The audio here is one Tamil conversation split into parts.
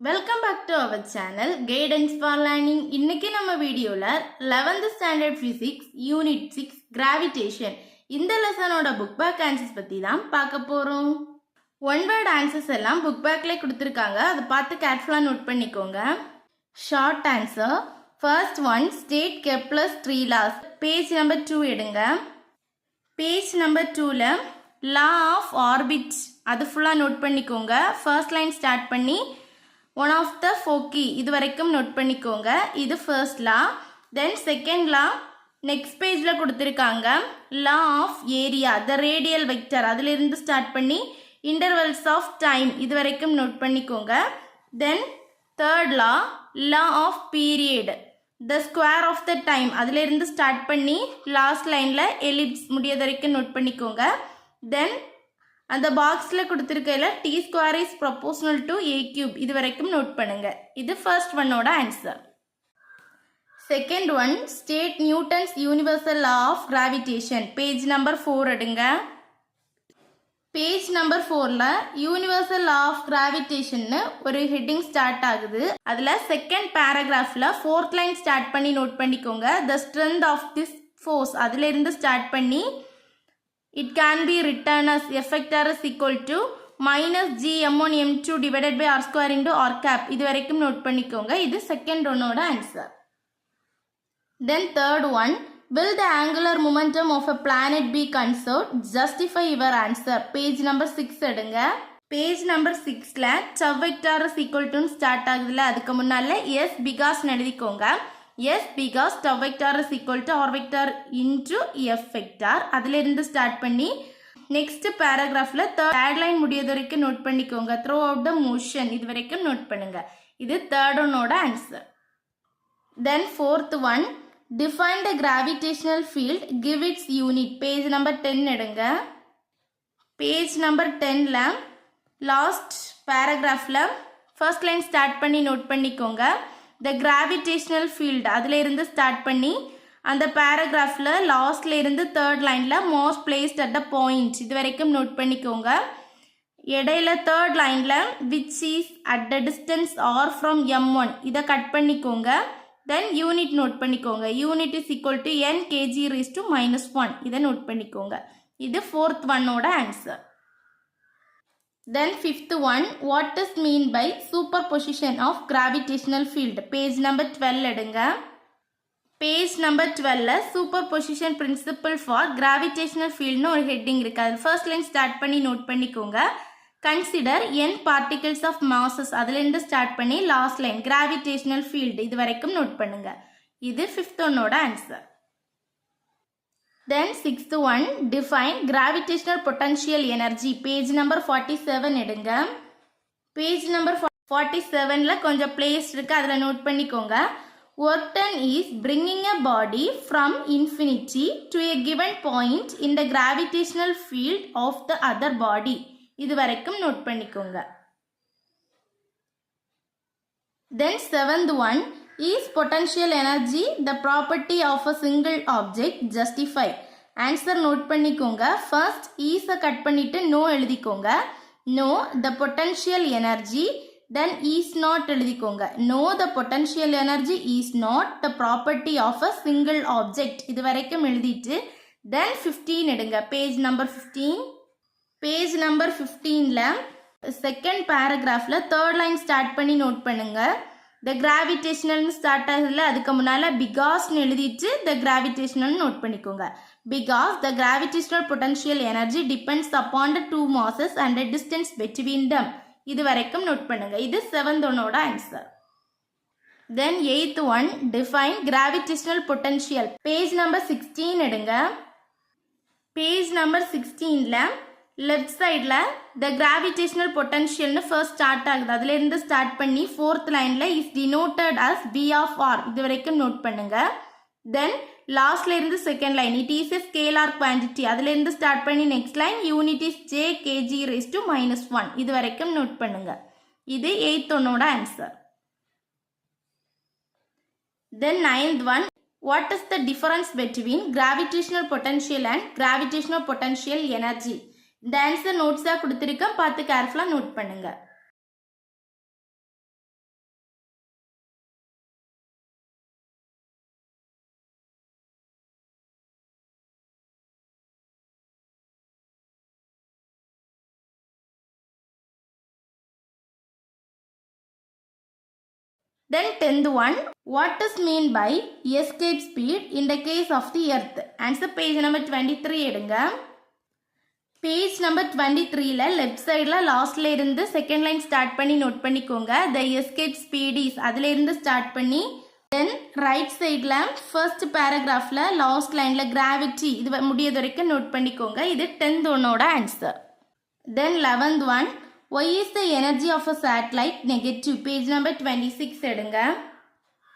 Welcome back to our channel guidance for learning. இன்னைக்கு நம்ம வீடியோல 11th standard physics unit 6 gravitation இந்த லெசனோட புக் பேக் ஆன்சர்ஸ் பத்தி தான் பார்க்க போறோம். ஒன் வேர்ட் ஆன்சர்ஸ் எல்லாம் புக் பேக்ல கொடுத்துருக்காங்க, அதை பார்த்து கேர்ஃபுல்லா நோட் பண்ணிக்கோங்க. Short answer first one state Kepler's 3 laws. Page number 2 எடுங்க. பேஜ் நம்பர் 2ல லா ஆஃப் ஆர்பிட் அது ஃபுல்லா நோட் பண்ணிக்கோங்க. ஃபர்ஸ்ட் லைன் ஸ்டார்ட் பண்ணி ஒன் ஆஃப் த ஃபோக்கி இது வரைக்கும் நோட் பண்ணிக்கோங்க. இது first law. Then second law next பேஜில் கொடுத்துருக்காங்க. Law of area the radial vector அதிலிருந்து ஸ்டார்ட் பண்ணி இன்டர்வல்ஸ் ஆஃப் டைம் இது வரைக்கும் நோட் பண்ணிக்கோங்க. Then third law law of period the square of the time அதிலிருந்து ஸ்டார்ட் பண்ணி லாஸ்ட் லைனில் எலிப்ஸ் முடியாத வரைக்கும் நோட் பண்ணிக்கோங்க. தென் அந்த பாக்ஸில் கொடுத்துருக்கையில T square is proportional to a cube இது வரைக்கும் நோட் பண்ணுங்க. இது ஃபர்ஸ்ட் ஒன்னோட answer. Second one state Newton's universal law of gravitation. Page number 4 எடுங்க. பேஜ் நம்பர் 4ல யூனிவர்சல் லா ஆஃப் கிராவிடேஷன்னு ஒரு ஹெட்டிங் ஸ்டார்ட் ஆகுது. அதில் செகண்ட் பேராகிராஃபில் ஃபோர்த் லைன் ஸ்டார்ட் பண்ணி நோட் பண்ணிக்கோங்க. The strength of this force அதிலிருந்து ஸ்டார்ட் பண்ணி it can be written as effector is equal to minus g m1 m2 divided by r square into r cap இது வரைக்கும் நோட் பண்ணிக்கோங்க. இது செகண்ட் ஒன்னோட answer. Then third one, will the angular momentum of a planet be conserved? Justify your answer. Page number 6 எடுங்க. பேஜ் நம்பர் 6ல chub vector is equal to start ஆகுதுல, அதுக்கு முன்னால yes because எழுதிக்கோங்க. yes because tau vector is equal to r vector into f vector அதிலிருந்து ஸ்டார்ட் பண்ணி நெக்ஸ்ட் பேராகிராஃப்ல தேர்ட் லைன் முடியாத வரைக்கும் நோட் பண்ணிக்கோங்க. த்ரூ அவுட் த மோஷன் இது வரைக்கும் நோட் பண்ணுங்க. இது தேர்ட் ஒன்னோட answer. Then fourth one define the gravitational field give its unit. Page number 10 எடுங்க. பேஜ் நம்பர் 10ல லாஸ்ட் பேராகிராஃப்ல ஃபர்ஸ்ட் லைன் ஸ்டார்ட் பண்ணி நோட் பண்ணிக்கோங்க. த கிராவிடேஷனல் ஃபீல்டு அதில் இருந்து ஸ்டார்ட் பண்ணி அந்த பேராகிராஃபில் லாஸ்ட்ல இருந்து தேர்ட் லைனில் most placed at the point இது வரைக்கும் நோட் பண்ணிக்கோங்க. இடையில தேர்ட் லைனில் which is at the distance r from m1 இதை கட் பண்ணிக்கோங்க. தென் யூனிட் நோட் பண்ணிக்கோங்க. Unit is equal to n kg raised to -1 இதை நோட் பண்ணிக்கோங்க. இது ஃபோர்த் ஒன்னோட answer. Then fifth one, what is mean by superposition of gravitational field? Page number 12 எடுங்க. Page number 12ல superposition principle for gravitational field ஒரு ஹெட்டிங் இருக்கு. அது ஃபர்ஸ்ட் லைன் ஸ்டார்ட் பண்ணி நோட் பண்ணிக்கோங்க. Consider n particles of masses அதிலிருந்து ஸ்டார்ட் பண்ணி லாஸ்ட் லைன் gravitational field இது வரைக்கும் நோட் பண்ணுங்க. இது ஃபிஃப்த் ஒன்னோட answer. Then sixth one, define gravitational potential energy. Page number 47 எடுங்க. Page number 47ல கொஞ்சம் place இருக்கு, அதில் நோட் பண்ணிக்கோங்க. Work done is bringing a body from infinity to a given point in the gravitational field of the other body. இது வரைக்கும் நோட் பண்ணிக்கோங்க. Then seventh one, is potential energy the property of a single object? Justify. Answer note பண்ணிக்கோங்க. ஃபர்ஸ்ட் ஈஸை கட் பண்ணிட்டு நோ எழுதிக்கோங்க. No the potential energy then ஈஸ் நாட் எழுதிக்கோங்க. No the potential energy is not the property of a single object இது வரைக்கும் எழுதிட்டு தென் 15 எடுங்க. Page number 15. பேஜ் நம்பர் 15ல செகண்ட் பேராகிராஃபில் தேர்ட் லைன் ஸ்டார்ட் பண்ணி நோட் பண்ணுங்க. த கிராவிடேஷனல்னு ஸ்டார்ட் ஆகுதுல, அதுக்கு முன்னால் பிகாஸ்ன்னு எழுதிட்டு த கிராவிடேஷனல் நோட் பண்ணிக்கோங்க. Because the gravitational potential energy depends upon the two masses and distance between them இது வரைக்கும் நோட் பண்ணுங்க. இது செவன்த் ஒன்னோட answer. Then eighth one define gravitational potential. Page number 16 எடுங்க. பேஜ் நம்பர் 16ல லெஃப்ட் சைடில் த கிராவிடேஷனல் பொட்டன்ஷியல்னு ஃபர்ஸ்ட் ஸ்டார்ட் ஆகுது, அதுலேருந்து ஸ்டார்ட் பண்ணி ஃபோர்த் லைனில் is denoted as B of R இது வரைக்கும் நோட் பண்ணுங்க. தென் லாஸ்ட்ல இருந்து second line it is a scalar quantity அதுலேருந்து ஸ்டார்ட் பண்ணி next line unit is j kg raised to -1 இது வரைக்கும் நோட் பண்ணுங்க. இது எய்த் ஒன்னோட answer. Then ninth one, what is the difference between gravitational potential and gravitational potential energy? இந்த ஆன்சர் நோட்ஸாக கொடுத்துருக்கேன், பார்த்து கேர்ஃபுல்லாக நோட் பண்ணுங்க. Then 10th one, what is mean by escape speed in the case of the earth? Answer page number 23 எடுங்க. பேஜ் நம்பர் 23ல லெஃப்ட் சைடில் லாஸ்ட்ல இருந்து செகண்ட் லைன் ஸ்டார்ட் பண்ணி நோட் பண்ணிக்கோங்க. த எஸ்கேப் ஸ்பீடிஸ் அதுல இருந்து ஸ்டார்ட் பண்ணி தென் ரைட் சைடில் ஃபர்ஸ்ட் பேராகிராஃபில் லாஸ்ட் லைனில் கிராவிட்டி இது முடியது வரைக்கும் நோட் பண்ணிக்கோங்க. இது 10th ஒன்னோட answer. Then 11th one, why is the energy of a satellite negative? Page number 26 எடுங்க.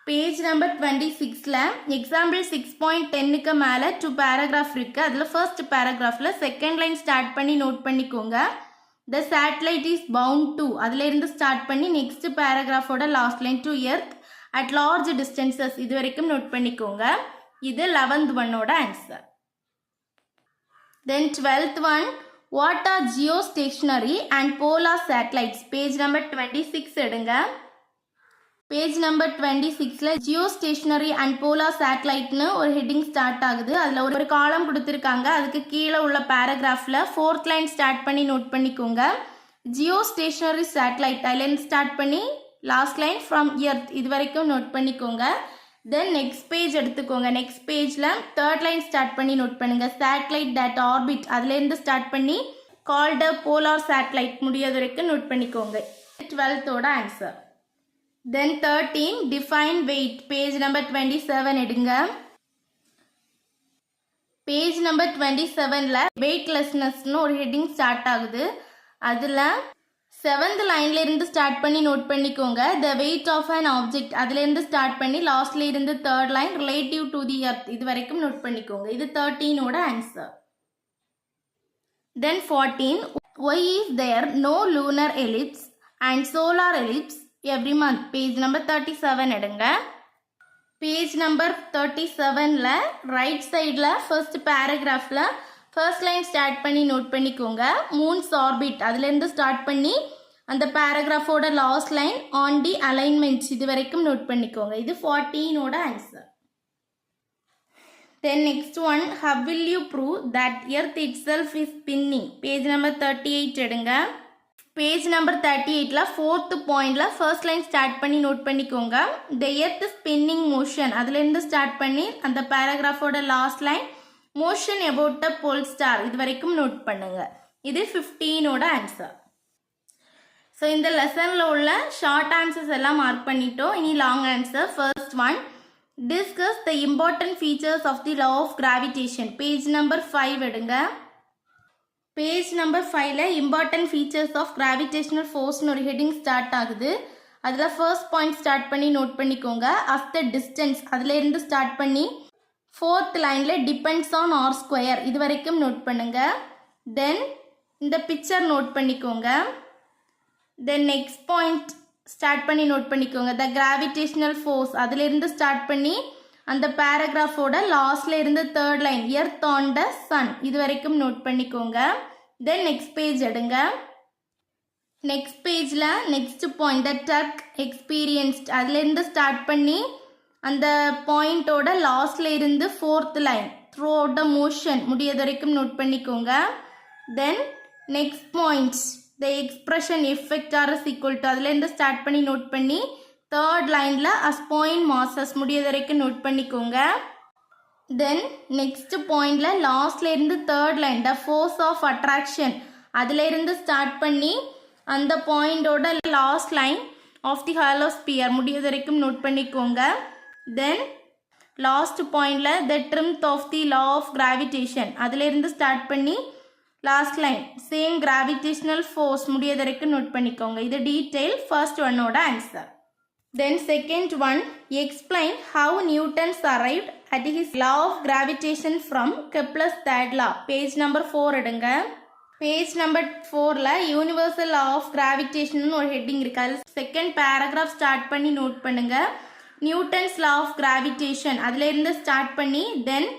பேஜ் நம்பர் 26ல எக்ஸாம்பிள் 6.10க்கு மேலே 2 பேராகிராஃப் இருக்குது. அதில் ஃபர்ஸ்ட் பேராகிராஃபில் செகண்ட் லைன் ஸ்டார்ட் பண்ணி நோட் பண்ணிக்கோங்க. The satellite is bound to அதுலேருந்து ஸ்டார்ட் பண்ணி நெக்ஸ்ட் பேராகிராஃபோட last line to earth at large distances இது வரைக்கும் நோட் பண்ணிக்கோங்க. இது 11th ஒன்னோட answer. Then 12th one, what are geostationary and polar satellites? Page number 26 எடுங்க. பேஜ் நம்பர் 26ல ஜியோ ஸ்டேஷனரி அண்ட் போலார் சேட்டலைட்னு ஒரு ஹெட்டிங் ஸ்டார்ட் ஆகுது. அதில் ஒரு காலம் கொடுத்துருக்காங்க. அதுக்கு கீழே உள்ள பேராகிராஃபில் 4th லைன் ஸ்டார்ட் பண்ணி நோட் பண்ணிக்கோங்க. ஜியோ ஸ்டேஷனரி சேட்டலைட் அதுலேருந்து ஸ்டார்ட் பண்ணி லாஸ்ட் லைன் ஃப்ரம் எர்த் இது வரைக்கும் நோட் பண்ணிக்கோங்க. தென் நெக்ஸ்ட் பேஜ் எடுத்துக்கோங்க. நெக்ஸ்ட் பேஜில் 3rd லைன் ஸ்டார்ட் பண்ணி நோட் பண்ணுங்க. சேட்டலைட் தட் ஆர்பிட் அதுலேருந்து ஸ்டார்ட் பண்ணி கால்டு போலார் சேட்டலைட் முடியாத வரைக்கும் நோட் பண்ணிக்கோங்க. 12th answer. Then 13, define weight. Page number 27 எடுங்க. பேஜ் நம்பர் 27ல வெயிட்லெஸ்னஸ்னு ஒரு ஹெட்டிங் ஸ்டார்ட் ஆகுது. அதில் 7th லைன்ல இருந்து ஸ்டார்ட் பண்ணி நோட் பண்ணிக்கோங்க. The weight of an object அதுலேருந்து ஸ்டார்ட் பண்ணி லாஸ்ட்ல இருந்து 3rd line relative to the earth இது வரைக்கும் நோட் பண்ணிக்கோங்க. இது 13 answer. Then 14, why is there no lunar ellipse and solar ellipse every month? Page number 37 எடுங்க. பேஜ் நம்பர் 37ல ரைட் சைடில் ஃபர்ஸ்ட் பேராகிராஃபில் ஃபர்ஸ்ட் லைன் ஸ்டார்ட் பண்ணி நோட் பண்ணிக்கோங்க. மூன்ஸ் ஆர்பிட் அதுலேருந்து ஸ்டார்ட் பண்ணி அந்த பேராகிராஃபோட last line on the alignments இது வரைக்கும் நோட் பண்ணிக்கோங்க. இது 14 answer. Then next one, how will you prove that earth itself is spinning? Page number 38 எடுங்க. பேஜ் நம்பர் 38ல 4th பாயிண்ட்ல ஃபர்ஸ்ட் லைன் ஸ்டார்ட் பண்ணி நோட் பண்ணிக்கோங்க. த எர்த் ஸ்பின்னிங் மோஷன் அதுலேருந்து ஸ்டார்ட் பண்ணி அந்த பேராகிராஃபோட last line motion about the pole star இது வரைக்கும் நோட் பண்ணுங்க. இது 15 ஆன்சர். ஸோ இந்த லெசனில் உள்ள ஷார்ட் ஆன்சர்ஸ் எல்லாம் மார்க் பண்ணிட்டோம். இனி long answer. First one, discuss the important features of the law of gravitation. Page number 5 எடுங்க. பேஜ் நம்பர் 5ல இம்பார்ட்டன்ட் ஃபீச்சர்ஸ் ஆஃப் கிராவிடேஷனல் ஃபோர்ஸ்னு ஒரு ஹெட்டிங் ஸ்டார்ட் ஆகுது. அதில் ஃபர்ஸ்ட் பாயிண்ட் ஸ்டார்ட் பண்ணி நோட் பண்ணிக்கோங்க. ஆஃப்டர் டிஸ்டன்ஸ் அதுலேருந்து ஸ்டார்ட் பண்ணி 4th லைனில் டிபெண்ட்ஸ் ஆன் ஆர் ஸ்கொயர் இது வரைக்கும் நோட் பண்ணுங்க. தென் இந்த பிக்சர் நோட் பண்ணிக்கோங்க. தென் நெக்ஸ்ட் பாயிண்ட் ஸ்டார்ட் பண்ணி நோட் பண்ணிக்கோங்க. த கிராவிடேஷனல் ஃபோர்ஸ் அதுலேருந்து ஸ்டார்ட் பண்ணி அந்த பேராகிராஃபோட லாஸ்ட்ல இருந்து 3rd line Earth on the sun இது வரைக்கும் நோட் பண்ணிக்கோங்க. தென் நெக்ஸ்ட் பேஜ் எடுங்க. நெக்ஸ்ட் பேஜில் next point the torque experienced அதுலேருந்து ஸ்டார்ட் பண்ணி அந்த பாயிண்டோட லாஸ்ட்ல இருந்து 4th line throughout the motion முடியாத வரைக்கும் நோட் பண்ணிக்கோங்க. Then next points the expression effect r is equal to அதுலேருந்து ஸ்டார்ட் பண்ணி நோட் பண்ணி 3rd லைனில் அஸ் பாயிண்ட் மாசஸ் முடியாத வரைக்கும் நோட் பண்ணிக்கோங்க. தென் நெக்ஸ்ட் பாயிண்டில் லாஸ்ட்ல இருந்து 3rd line the force of attraction அதிலிருந்து ஸ்டார்ட் பண்ணி அந்த பாயிண்டோட last line of the hollow sphere முடியாத வரைக்கும் நோட் பண்ணிக்கோங்க. தென் லாஸ்ட் பாயிண்டில் the strength of the law of gravitation அதிலிருந்து ஸ்டார்ட் பண்ணி last line same gravitational force முடியாத வரைக்கும் நோட் பண்ணிக்கோங்க. இது டீட்டெயில் ஃபர்ஸ்ட் ஒன்னோட answer. Then second one, explain how Newton arrived at his law of gravitation from Kepler's third law. Page number 4 எடுங்க. பேஜ் நம்பர் 4ல யூனிவர்சல் லா ஆஃப் கிராவிடேஷன் ஒரு ஹெட்டிங் இருக்கு. அதில் செகண்ட் பேராகிராஃப் ஸ்டார்ட் பண்ணி நோட் பண்ணுங்க. நியூட்டன்ஸ் லா ஆஃப் கிராவிடேஷன் அதுலேருந்து ஸ்டார்ட் பண்ணி தென்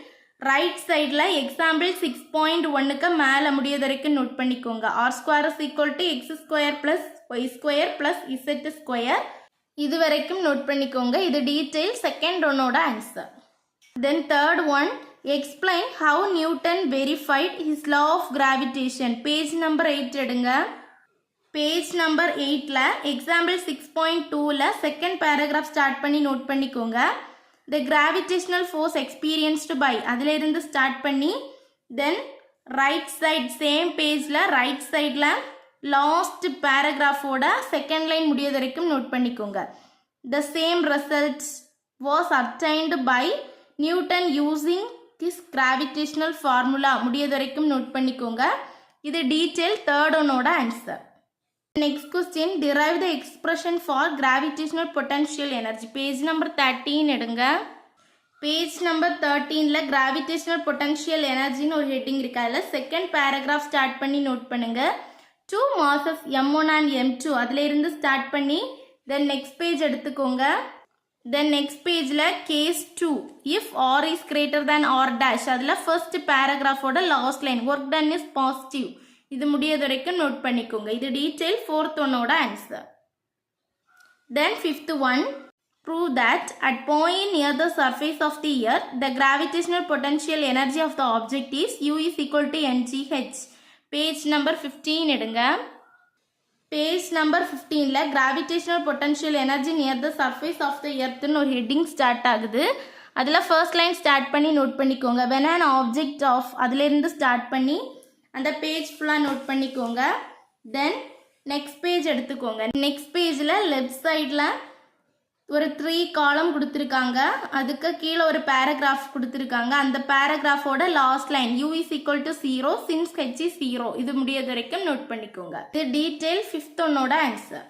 ரைட் சைடில் எக்ஸாம்பிள் 6.1க்கு மேலே முடியாத வரைக்கும் நோட் பண்ணிக்கோங்க. R square is equal to X square plus Y square plus Z square இது வரைக்கும் நோட் பண்ணிக்கோங்க. இது டீட்டெயில் செகண்ட் ஒன்னோட answer. Then third one, explain how Newton verified his law of gravitation. Page number 8 எடுங்க. பேஜ் நம்பர் 8ல எக்ஸாம்பிள் 6.2ல செகண்ட் பேராகிராஃப் ஸ்டார்ட் பண்ணி நோட் பண்ணிக்கோங்க. The gravitational force experienced by அதில் இருந்து ஸ்டார்ட் பண்ணி தென் ரைட் சைட் சேம் பேஜில் ரைட் சைடில் லாஸ்ட் பேராகிராஃபோட செகண்ட் லைன் முடியது வரைக்கும் நோட் பண்ணிக்கோங்க. The same results was obtained by Newton using this gravitational formula முடியது வரைக்கும் நோட் பண்ணிக்கோங்க. இது டீட்டெயில் தேர்ட் ஒன்னோட answer. Next question, derive the expression for gravitational potential energy. Page number 13 எடுங்க. பேஜ் நம்பர் 13ல கிராவிடேஷனல் பொட்டன்ஷியல் எனர்ஜின்னு ஒரு ஹெட்டிங் இருக்கு. அதில் செகண்ட் பேராகிராஃப் ஸ்டார்ட் பண்ணி நோட் பண்ணுங்க. 2 masses m1 and m2 அதில் இருந்து ஸ்டார்ட் பண்ணி தென் நெக்ஸ்ட் பேஜ் எடுத்துக்கோங்க. தென் நெக்ஸ்ட் பேஜில் case 2 if R is greater than R dash அதில் ஃபர்ஸ்ட் பேராகிராஃபோட last line work done is positive இது முடியது வரைக்கும் நோட் பண்ணிக்கோங்க. இது டீட்டெயில் ஃபோர்த் ஒன்னோட answer. Then fifth one, prove that at point near the surface of the earth the gravitational potential energy of the object is u is equal to mgh. Page number 15 எடுங்க. பேஜ் நம்பர் 15ல gravitational potential energy near the surface of the எர்த்னு ஒரு ஹெட்டிங் ஸ்டார்ட் ஆகுது. அதில் ஃபர்ஸ்ட் லைன் ஸ்டார்ட் பண்ணி நோட் பண்ணிக்கோங்க. when an object of அதிலிருந்து ஸ்டார்ட் பண்ணி அந்த பேஜ் ஃபுல்லாக நோட் பண்ணிக்கோங்க. தென் நெக்ஸ்ட் பேஜ் எடுத்துக்கோங்க. நெக்ஸ்ட் பேஜில் லெஃப்ட் சைடில் ஒரு 3 காலம் கொடுத்துருக்காங்க. அதுக்கு கீழே ஒரு பேராகிராஃப் கொடுத்துருக்காங்க. அந்த பேராகிராஃபோட last line u is equal to 0 since h is 0 இது முடியது வரைக்கும் நோட் பண்ணிக்கோங்க. இது டீட்டெயில் ஃபிஃப்த் ஒன்னோட answer.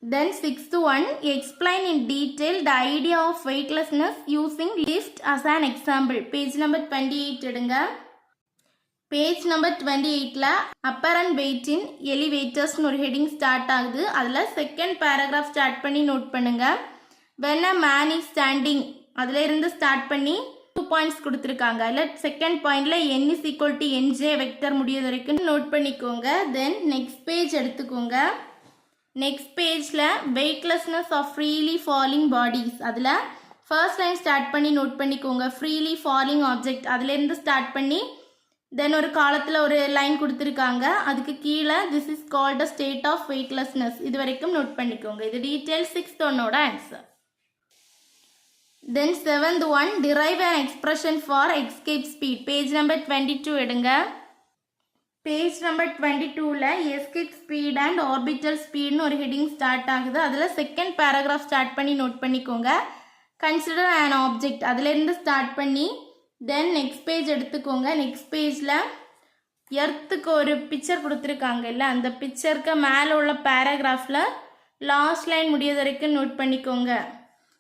Then sixth one, explain in detail the idea of weightlessness using lift as an example. Page number 28 எடுங்க. பேஜ் நம்பர் 28ல அப்பரண்ட் வெயிட் இன் எலிவேட்டர்ஸ்னு ஒரு ஹெட்டிங் ஸ்டார்ட் ஆகுது. அதில் செகண்ட் பேராகிராஃப் ஸ்டார்ட் பண்ணி நோட் பண்ணுங்க. when a man is standing அதில் இருந்து ஸ்டார்ட் பண்ணி 2 பாயிண்ட்ஸ் கொடுத்துருக்காங்க. அதில் செகண்ட் பாயிண்ட்ல n is equal to nj vector முடியது வரைக்கும் நோட் பண்ணிக்கோங்க. தென் நெக்ஸ்ட் பேஜ் எடுத்துக்கோங்க. நெக்ஸ்ட் பேஜில் weightlessness of freely falling bodies அதில் ஃபர்ஸ்ட் லைன் ஸ்டார்ட் பண்ணி நோட் பண்ணிக்கோங்க. ஃப்ரீலி ஃபாலிங் ஆப்ஜெக்ட் அதிலேருந்து ஸ்டார்ட் பண்ணி தென் ஒரு காலத்தில் ஒரு லைன் கொடுத்துருக்காங்க. அதுக்கு கீழே this is called a state of weightlessness இது வரைக்கும் நோட் பண்ணிக்கோங்க. இது டீட்டெயில் சிக்ஸ்த் ஒன்னோட answer. Then seventh one, derive an expression for escape speed. Page number 22 எடுங்க. பேஜ் நம்பர் 22ல எஸ்கேப் ஸ்பீட் அண்ட் ஆர்பிட்டல் ஸ்பீட்னு ஒரு ஹெட்டிங் ஸ்டார்ட் ஆகுது. அதில் செகண்ட் பேராகிராஃப் ஸ்டார்ட் பண்ணி நோட் பண்ணிக்கோங்க. கன்சிடர் an ஆப்ஜெக்ட் அதிலேருந்து ஸ்டார்ட் பண்ணி தென் நெக்ஸ்ட் பேஜ் எடுத்துக்கோங்க. நெக்ஸ்ட் பேஜில் எர்த்துக்கு ஒரு பிக்சர் கொடுத்துருக்காங்க இல்லை, அந்த பிக்சருக்கு மேலே உள்ள பேராகிராஃபில் லாஸ்ட் லைன் முடியது வரைக்கும் நோட் பண்ணிக்கோங்க.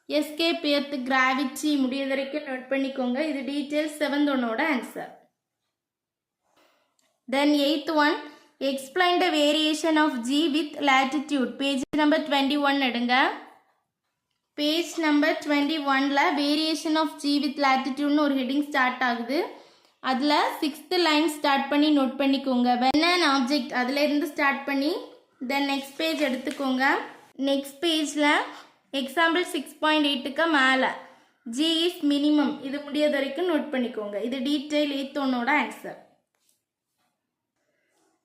எஸ்கேப் எர்த் கிராவிட்டி முடியது வரைக்கும் நோட் பண்ணிக்கோங்க. இது டீட்டெயில் செவன்த் ஒன்னோட answer. Then eighth one, explain the variation of g with latitude. Page number 21 எடுங்க. பேஜ் நம்பர் 21ல வேரியேஷன் ஆஃப் g வித் latitudeனு ஒரு ஹெட்டிங் ஸ்டார்ட் ஆகுது. அதில் சிக்ஸ்த் லைன் ஸ்டார்ட் பண்ணி நோட் பண்ணிக்கோங்க. when an ஆப்ஜெக்ட் அதில் இருந்து ஸ்டார்ட் பண்ணி தென் நெக்ஸ்ட் பேஜ் எடுத்துக்கோங்க. நெக்ஸ்ட் பேஜில் எக்ஸாம்பிள் 6.8க்கு மேலே g இஸ் மினிமம் இது முடியாத வரைக்கும் நோட் பண்ணிக்கோங்க. இது டீட்டெயில் 8th ஒன்னோட answer.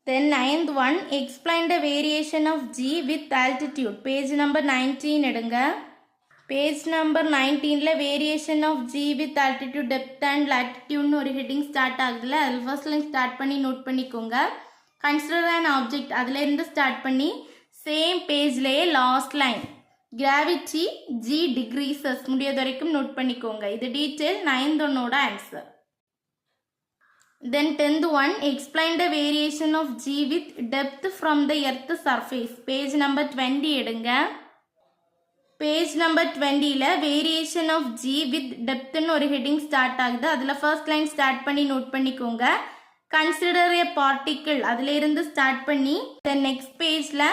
Then 9th one, explain the variation of g with altitude. Page number 19 எடுங்க. பேஜ் நம்பர் 19ல variation of g with altitude depth and latitudeனு ஒரு ஹெட்டிங் ஸ்டார்ட் ஆகுதுல, அதில் ஃபர்ஸ்ட் லைன் ஸ்டார்ட் பண்ணி நோட் பண்ணிக்கோங்க. கன்சிடர் an ஆப்ஜெக்ட் அதில் இருந்து ஸ்டார்ட் பண்ணி சேம் பேஜ்லேயே last line gravity g decreases முடியாத வரைக்கும் நோட் பண்ணிக்கோங்க. இது டீட்டெயில் 9th ஒன்னோட answer. Then 10th one, explain the variation of g with depth from the earth surface. Page number 20 எடுங்க. பேஜ் நம்பர் 20ல வேரியேஷன் ஆஃப் g வித் டெப்த்னு ஒரு ஹெட்டிங் ஸ்டார்ட் ஆகுது. அதில் ஃபர்ஸ்ட் லைன் ஸ்டார்ட் பண்ணி நோட் பண்ணிக்கோங்க. கன்சிடர் ஏ பார்ட்டிக்கிள் அதில் இருந்து ஸ்டார்ட் பண்ணி தென் நெக்ஸ்ட் பேஜில்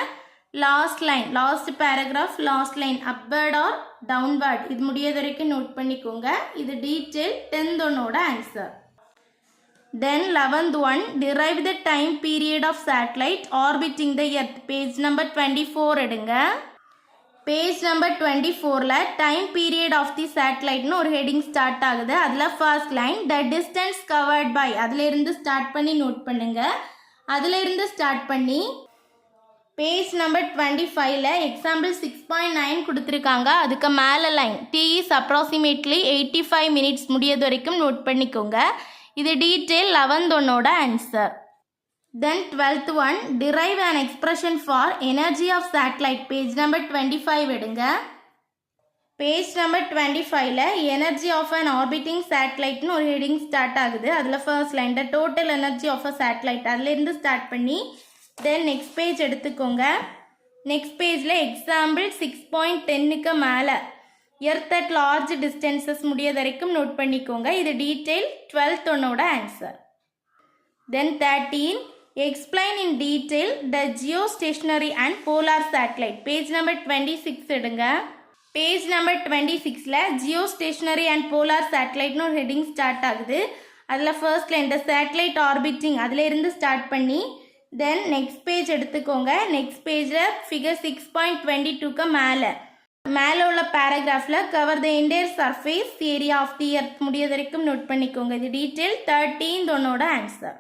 last line last paragraph last line upward or downward இது முடியாத வரைக்கும் நோட் பண்ணிக்கோங்க. இது டீட்டெயில் 10th ஒன்னோட answer. Then 11th one, derive the time period of satellite orbiting the earth. Page number 24 எடுங்க. பேஜ் நம்பர் 24ல டைம் பீரியட் ஆஃப் தி சேட்டலைட்னு ஒரு ஹெட்டிங் ஸ்டார்ட் ஆகுது. அதில் first line the distance covered by அதில் இருந்து ஸ்டார்ட் பண்ணி நோட் பண்ணுங்க. அதில் இருந்து ஸ்டார்ட் பண்ணி பேஜ் நம்பர் 25ல எக்ஸாம்பிள் 6.9 கொடுத்துருக்காங்க. அதுக்கு மேலே line T is approximately 85 minutes முடியது வரைக்கும் நோட் பண்ணிக்கோங்க. இது டீட்டெயில் 11th ஒன்னோட answer. Then 12th one derive an expression for energy of satellite. Page number 25 எடுங்க. பேஜ் நம்பர் 25ல எனர்ஜி ஆஃப் அன் ஆர்பிட்டிங் சேட்டலைட்னு ஒரு ஹெடிங் ஸ்டார்ட் ஆகுது. அதில் first line the total energy of a satellite அதுலேருந்து ஸ்டார்ட் பண்ணி தென் நெக்ஸ்ட் பேஜ் எடுத்துக்கோங்க. நெக்ஸ்ட் பேஜில் எக்ஸாம்பிள் 6.10க்கு மேலே எர்த் அட் லார்ஜ் டிஸ்டன்சஸ் முடியது வரைக்கும் நோட் பண்ணிக்கோங்க. இது டீட்டெயில் 12th ஒன்னோட answer. Then 13 explain in detail the geostationary and polar satellite. Page number 26 எடுங்க. பேஜ் நம்பர் 26ல ஜியோ ஸ்டேஷனரி அண்ட் போலார் சேட்டலைட்னு ஒரு ஹெட்டிங் ஸ்டார்ட் ஆகுது. அதில் first line the satellite orbiting அதில் இருந்து ஸ்டார்ட் பண்ணி தென் நெக்ஸ்ட் பேஜ் எடுத்துக்கோங்க. நெக்ஸ்ட் பேஜில் ஃபிகர் 6.22க்கு மேலே உள்ள பேராகிராஃபில் cover the entire surface area of the earth முடியது வரைக்கும் நோட் பண்ணிக்கோங்க. இது டீட்டெயில் 13th ஒன்னோட answer.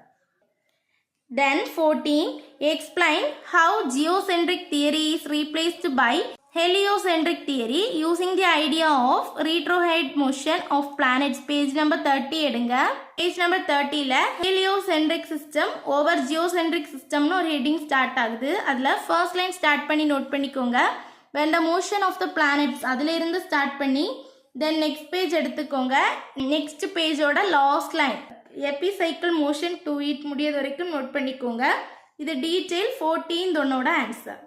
Then 14 explain how geocentric theory is replaced by heliocentric theory using the idea of retrograde motion of planets. பேஜ் நம்பர் 30 எடுங்க. பேஜ் நம்பர் 30ல heliocentric system over geocentric systemனு ஒரு ஹெட்டிங் ஸ்டார்ட் ஆகுது. அதில் ஃபர்ஸ்ட் லைன் ஸ்டார்ட் பண்ணி நோட் பண்ணிக்கோங்க. when the motion of the planets அதில் இருந்து ஸ்டார்ட் பண்ணி தென் நெக்ஸ்ட் பேஜ் எடுத்துக்கோங்க. நெக்ஸ்ட் பேஜோட last line epicycle motion to it முடியது வரைக்கும் நோட் பண்ணிக்கோங்க. இது டீட்டெயில் 14th ஒன்னோட answer.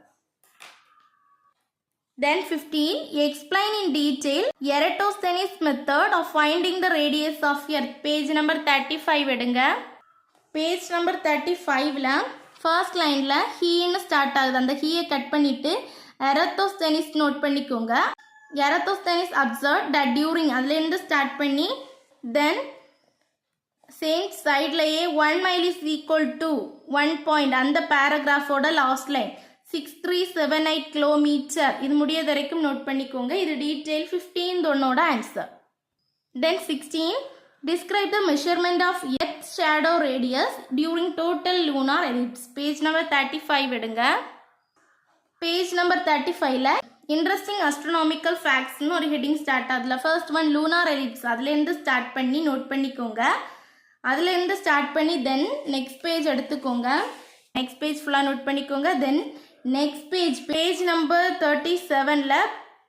Then 15 explain in detail Eratosthenes method of finding the radius of earth. Page number 35 எடுங்க. பேஜ் நம்பர் 35ல ஃபர்ஸ்ட் லைனில் ஹீன்னு ஸ்டார்ட் ஆகுது. அந்த ஹீயை கட் பண்ணிவிட்டு எரத்தோஸ்தெனிஸ் நோட் பண்ணிக்கோங்க. எரத்தோஸ்தெனிஸ் அப்சர்வ் தட் டியூரிங் அதுலேருந்து ஸ்டார்ட் பண்ணி then same சைட்லையே 1 mile is equal to 1 point அந்த பேராகிராஃபோட லாஸ்ட் லைன் 6378 கிலோமீட்டர் இது முடியது வரைக்கும் நோட் பண்ணிக்கோங்க. இது டீட்டெயில் 15th ஒன்னோட answer. Then 16 describe the measurement of earth shadow radius during total lunar eclipse. Page number 35 எடுங்க. பேஜ் நம்பர் 35ல இன்ட்ரெஸ்டிங் அஸ்ட்ரோனாமிக்கல் ஃபேக்ட்ஸ்னு ஒரு ஹெட்டிங் ஸ்டார்ட் ஆகுதுல ஃபர்ஸ்ட் ஒன் லூனார் எலிப்ஸ் அதுலேருந்து ஸ்டார்ட் பண்ணி நோட் பண்ணிக்கோங்க. அதுலேருந்து ஸ்டார்ட் பண்ணி தென் நெக்ஸ்ட் பேஜ் எடுத்துக்கோங்க. நெக்ஸ்ட் பேஜ் ஃபுல்லாக நோட் பண்ணிக்கோங்க. தென் நெக்ஸ்ட் பேஜ் நம்பர் 37ல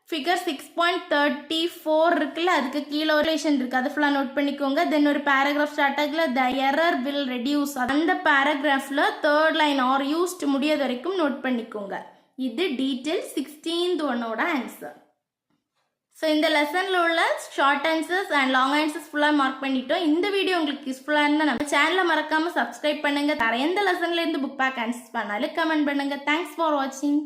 ஃபிகர் 6.34 இருக்குல்ல அதுக்கு கீழே ஒரு ரிலேஷன் இருக்குது அது ஃபுல்லாக நோட் பண்ணிக்கோங்க. தென் ஒரு பேராகிராஃப் ஸ்டார்ட் ஆகல த எரர் வில் ரெடியூஸ் அந்த பேராகிராஃபில் தேர்ட் லைன் ஆர் யூஸ்ட் முடியது வரைக்கும் நோட் பண்ணிக்கோங்க. இது டீட்டெயில் 16th ஒன்னோட ஆன்சர். ஸோ இந்த லெசனில் உள்ள short answers and long answers ஃபுல்லாக மார்க் பண்ணிட்டோம். இந்த வீடியோ உங்களுக்கு யூஸ்ஃபுல்லாக இருந்தால் நம்ம சேனலை மறக்காமல் சப்ஸ்கிரைப் பண்ணுங்கள். வேறு எந்த லெசன்லேருந்து புக் பேக் ஆன்சர்ஸ் பண்ணாலும் கமெண்ட் பண்ணுங்கள். தேங்க்ஸ் ஃபார் வாட்சிங்.